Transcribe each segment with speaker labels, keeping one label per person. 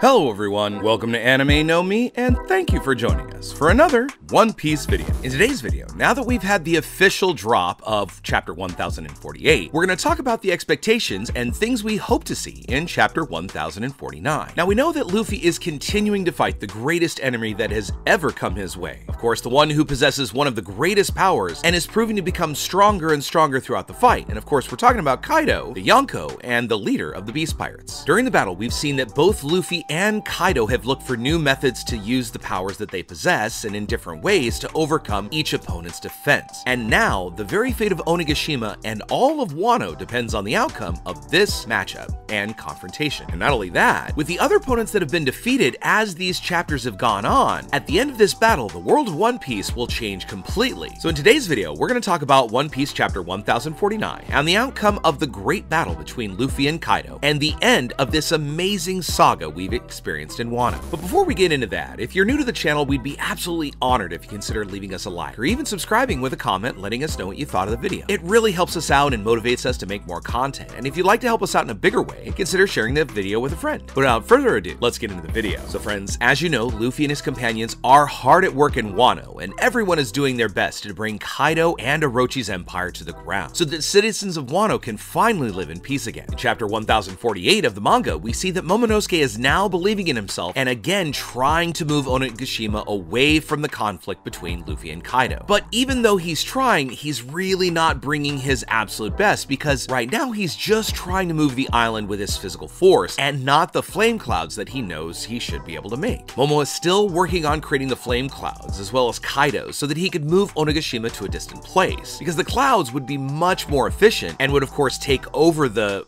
Speaker 1: Hello everyone, welcome to Anime No Mi, and thank you for joining us for another One Piece video. In today's video, now that we've had the official drop of Chapter 1048, we're going to talk about the expectations and things we hope to see in Chapter 1049. Now we know that Luffy is continuing to fight the greatest enemy that has ever come his way. Of course, the one who possesses one of the greatest powers and is proving to become stronger and stronger throughout the fight. And of course, we're talking about Kaido, the Yonko, and the leader of the Beast Pirates. During the battle, we've seen that both Luffy and Kaido have looked for new methods to use the powers that they possess and in different ways to overcome each opponent's defense. And now, the very fate of Onigashima and all of Wano depends on the outcome of this matchup and confrontation. And not only that, with the other opponents that have been defeated as these chapters have gone on, at the end of this battle, the world of One Piece will change completely. So in today's video, we're going to talk about One Piece Chapter 1049 and the outcome of the great battle between Luffy and Kaido and the end of this amazing saga we've experienced in Wano. But before we get into that, if you're new to the channel, we'd be absolutely honored if you consider leaving us a like or even subscribing with a comment letting us know what you thought of the video. It really helps us out and motivates us to make more content. And if you'd like to help us out in a bigger way, consider sharing the video with a friend. But without further ado, let's get into the video. So friends, as you know, Luffy and his companions are hard at work in Wano, and everyone is doing their best to bring Kaido and Orochi's empire to the ground so that citizens of Wano can finally live in peace again. In Chapter 1048 of the manga, we see that Momonosuke is now believing in himself and again trying to move Onigashima away from the conflict between Luffy and Kaido. But even though he's trying, he's really not bringing his absolute best because right now he's just trying to move the island with his physical force and not the flame clouds that he knows he should be able to make. Momo is still working on creating the flame clouds as well as Kaido so that he could move Onigashima to a distant place because the clouds would be much more efficient and would of course take over the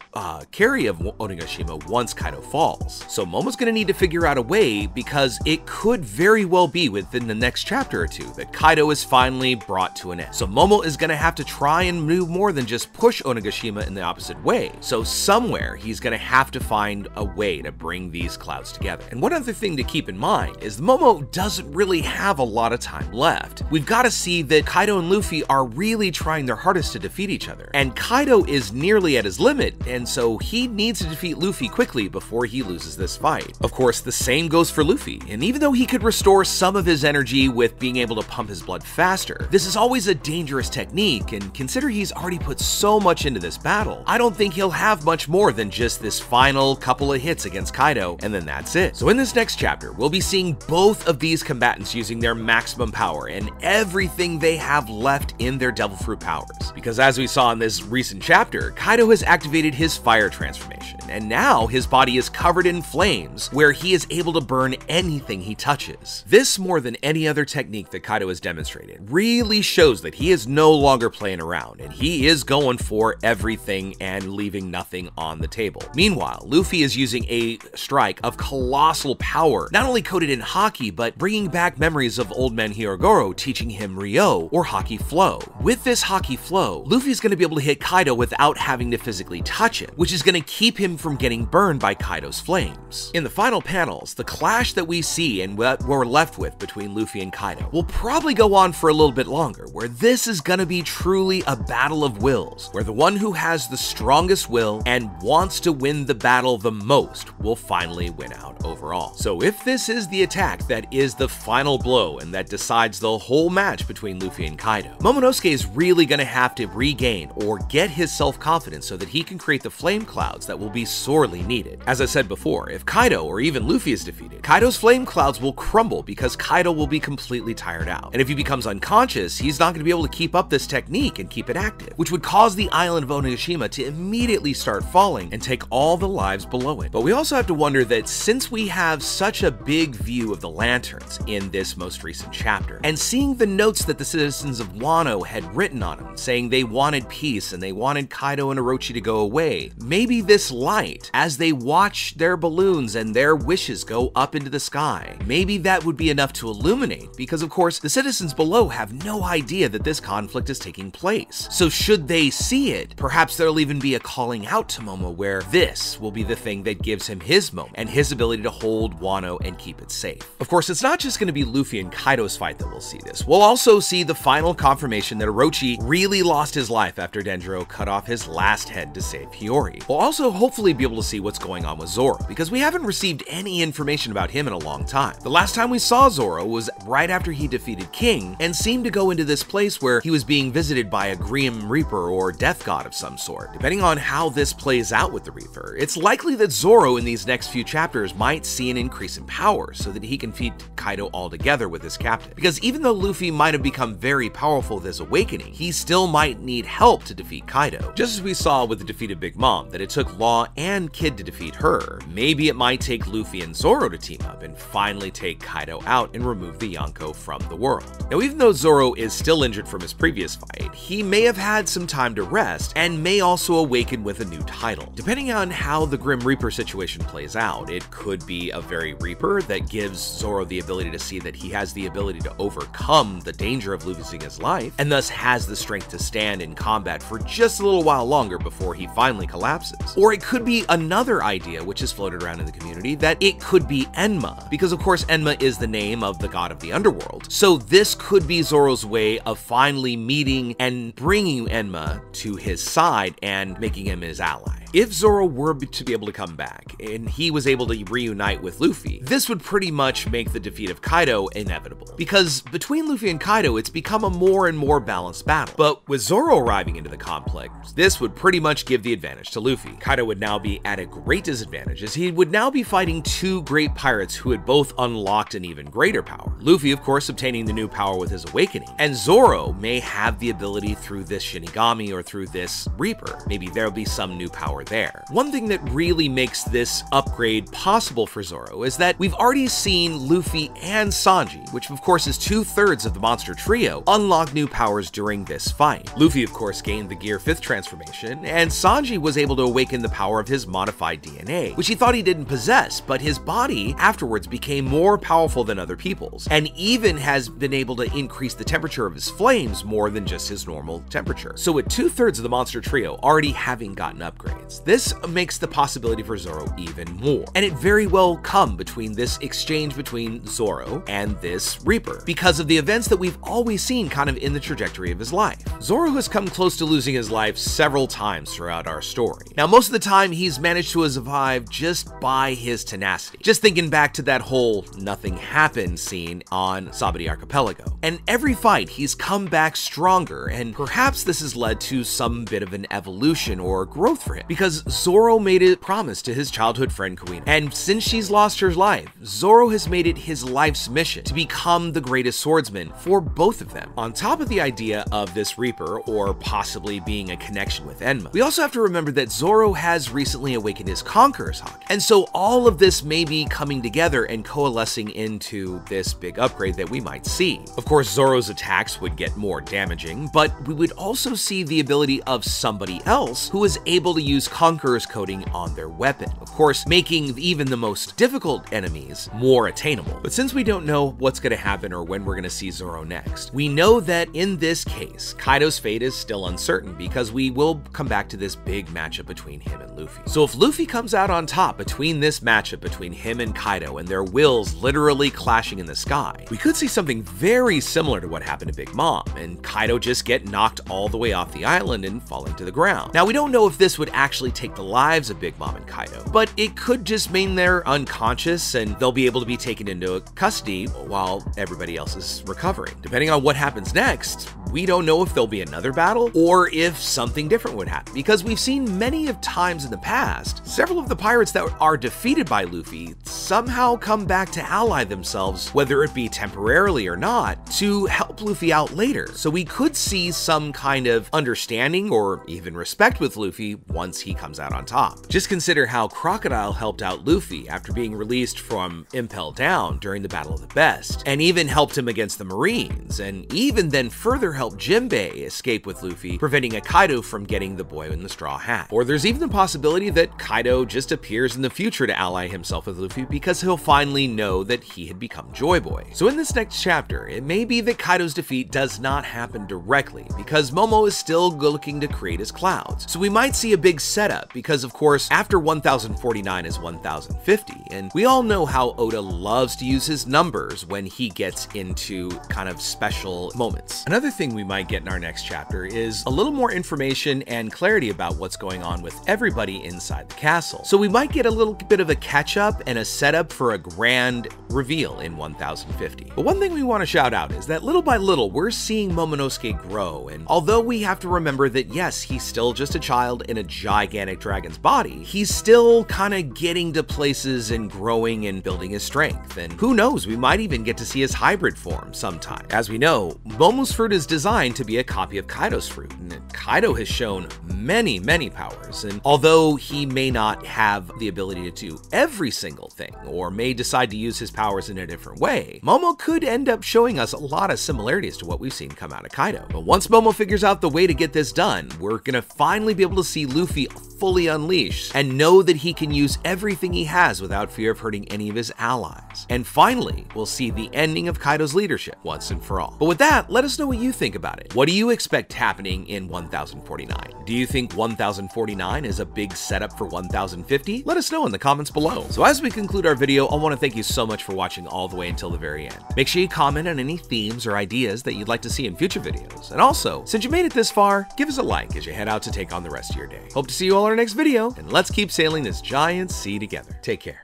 Speaker 1: carry of Onigashima once Kaido falls. So Momo's gonna need to figure out a way because it could very well be within the next chapter or two that Kaido is finally brought to an end. So Momo is gonna have to try and do more than just push Onigashima in the opposite way. So somewhere he's gonna have to find a way to bring these clouds together. And one other thing to keep in mind is Momo doesn't really have a lot of time left. We've got to see that Kaido and Luffy are really trying their hardest to defeat each other. And Kaido is nearly at his limit, and so he needs to defeat Luffy quickly before he loses this fight. Of course, the same goes for Luffy, and even though he could restore some of his energy with being able to pump his blood faster, this is always a dangerous technique, and consider he's already put so much into this battle, I don't think he'll have much more than just this final couple of hits against Kaido, and then that's it. So in this next chapter, we'll be seeing both of these combatants using their maximum power and everything they have left in their Devil Fruit powers. Because as we saw in this recent chapter, Kaido has activated his fire transformation, and now his body is covered in flames where he is able to burn anything he touches. This, more than any other technique that Kaido has demonstrated, really shows that he is no longer playing around and he is going for everything and leaving nothing on the table. Meanwhile, Luffy is using a strike of colossal power, not only coated in haki, but bringing back memories of Old Man Hyogoro teaching him Ryo or Haki Flow. With this Haki Flow, Luffy is going to be able to hit Kaido without having to physically touch him, which is going to keep him from getting burned by Kaido's flames. In the final panels, the clash that we see and what we're left with between Luffy and Kaido will probably go on for a little bit longer, where this is going to be truly a battle of wills, where the one who has the strongest will and wants to win the battle the most will finally win out overall. So if this is the attack that is the final blow and that decides the whole match between Luffy and Kaido, Momonosuke is really going to have to regain or get his self-confidence so that he can create the flame clouds that will be sorely needed. As I said before, if Kaido or even Luffy is defeated, Kaido's flame clouds will crumble because Kaido will be completely tired out. And if he becomes unconscious, he's not going to be able to keep up this technique and keep it active, which would cause the island of Onigashima to immediately start falling and take all the lives below it. But we also have to wonder that since we have such a big view of the lanterns in this most recent chapter, and seeing the notes that the citizens of Wano had written on them saying they wanted peace and they wanted Kaido and Orochi to go away, maybe this light, as they watch their balloons and their wishes go up into the sky, maybe that would be enough to illuminate, because of course the citizens below have no idea that this conflict is taking place. So should they see it, perhaps there'll even be a calling out to Momo where this will be the thing that gives him his moment and his ability to hold Wano and keep it safe. Of course, it's not just going to be Luffy and Kaido's fight that we'll see this. We'll also see the final confirmation that Orochi really lost his life after Denjiro cut off his last head to save Hiyori. We'll also hopefully be able to see what's going on with Zoro, because we haven't received any information about him in a long time. The last time we saw Zoro was right after he defeated King and seemed to go into this place where he was being visited by a Grim Reaper or death god of some sort. Depending on how this plays out with the Reaper, it's likely that Zoro in these next few chapters might see an increase in power so that he can defeat Kaido altogether with his captain. Because even though Luffy might have become very powerful with his awakening, he still might need help to defeat Kaido. Just as we saw with the defeat of Big Mom, that it took Law and Kid to defeat her, maybe it might take Luffy and Zoro to team up and finally take Kaido out and remove the Yonko from the world. Now, even though Zoro is still injured from his previous fight, he may have had some time to rest and may also awaken with a new title. Depending on how the Grim Reaper situation plays out, it could be a very Reaper that gives Zoro the ability to see that he has the ability to overcome the danger of losing his life, and thus has the strength to stand in combat for just a little while longer before he finally collapses. Or it could be another idea which is floated around in the community, that it could be Enma, because of course Enma is the name of the god of the underworld. So this could be Zoro's way of finally meeting and bringing Enma to his side and making him his ally. If Zoro were to be able to come back, and he was able to reunite with Luffy, this would pretty much make the defeat of Kaido inevitable. Because between Luffy and Kaido, it's become a more and more balanced battle. But with Zoro arriving into the conflict, this would pretty much give the advantage to Luffy. Kaido would now be at a great disadvantage, as he would now be fighting two great pirates who had both unlocked an even greater power. Luffy, of course, obtaining the new power with his awakening, and Zoro may have the ability through this Shinigami or through this Reaper. Maybe there'll be some new power there. One thing that really makes this upgrade possible for Zoro is that we've already seen Luffy and Sanji, which of course is 2/3 of the monster trio, unlock new powers during this fight. Luffy of course gained the Gear 5th transformation, and Sanji was able to awaken the power of his modified DNA, which he thought he didn't possess, but his body afterwards became more powerful than other people's, and even has been able to increase the temperature of his flames more than just his normal temperature. So with 2/3 of the monster trio already having gotten upgrades, this makes the possibility for Zoro even more. And it very well come between this exchange between Zoro and this Reaper, because of the events that we've always seen kind of in the trajectory of his life. Zoro has come close to losing his life several times throughout our story. Now, most of the time, he's managed to survive just by his tenacity. Just thinking back to that whole nothing happened scene on Sabaody Archipelago. And every fight, he's come back stronger, and perhaps this has led to some bit of an evolution or growth for him, because Zoro made a promise to his childhood friend Kuina, and since she's lost her life, Zoro has made it his life's mission to become the greatest swordsman for both of them. On top of the idea of this Reaper, or possibly being a connection with Enma, we also have to remember that Zoro has recently awakened his Conqueror's Haki, and so all of this may be coming together and coalescing into this big upgrade that we might see. Of course, Zoro's attacks would get more damaging, but we would also see the ability of somebody else who is able to use Conqueror's coating on their weapon, of course making even the most difficult enemies more attainable. But since we don't know what's going to happen or when we're going to see Zoro next, we know that in this case, Kaido's fate is still uncertain, because we will come back to this big matchup between him and Luffy. So if Luffy comes out on top between this matchup between him and Kaido, and their wills literally clashing in the sky, we could see something very similar to what happened to Big Mom, and Kaido just get knocked all the way off the island and falling to the ground. Now, we don't know if this would actually take the lives of Big Mom and Kaido, but it could just mean they're unconscious and they'll be able to be taken into custody while everybody else is recovering. Depending on what happens next, we don't know if there'll be another battle or if something different would happen, because we've seen many of times in the past, several of the pirates that are defeated by Luffy somehow come back to ally themselves, whether it be temporarily or not, to help Luffy out later. So we could see some kind of understanding or even respect with Luffy once he comes out on top. Just consider how Crocodile helped out Luffy after being released from Impel Down during the Battle of the Best, and even helped him against the Marines, and even then further helped Jinbei escape with Luffy, preventing a Kaido from getting the boy in the straw hat. Or there's even the possibility that Kaido just appears in the future to ally himself with Luffy, because he'll finally know that he had become Joy Boy. So in this next chapter, it may be that Kaido's defeat does not happen directly, because Momo is still looking to create his clouds. So we might see a big setup because, of course, after 1049 is 1050, and we all know how Oda loves to use his numbers when he gets into kind of special moments. Another thing we might get in our next chapter is a little more information and clarity about what's going on with everybody inside the castle. So we might get a little bit of a catch-up and a setup for a grand reveal in 1050. But one thing we want to shout out is that little by little, we're seeing Momonosuke grow, and although we have to remember that yes, he's still just a child in a gigantic dragon's body, he's still kind of getting to places and growing and building his strength, and who knows, we might even get to see his hybrid form sometime. As we know, Momo's fruit is designed to be a copy of Kaido's fruit, and Kaido has shown many powers, and although he may not have the ability to do every single thing, or may decide to use his powers in a different way, Momo could end up showing us a lot of similarities to what we've seen come out of Kaido. But once Momo figures out the way to get this done, we're gonna finally be able to see Luffy fully unleashed and know that he can use everything he has without fear of hurting any of his allies. And finally, we'll see the ending of Kaido's leadership once and for all. But with that, let us know what you think about it. What do you expect happening in 1049? Do you think 1049 is a big setup for 1050? Let us know in the comments below. So as we conclude our video, I want to thank you so much for watching all the way until the very end. Make sure you comment on any themes or ideas that you'd like to see in future videos. And also, since you made it this far, give us a like as you head out to take on the rest of your day. Hope to see you all in our next video, and let's keep sailing this giant sea together. Take care.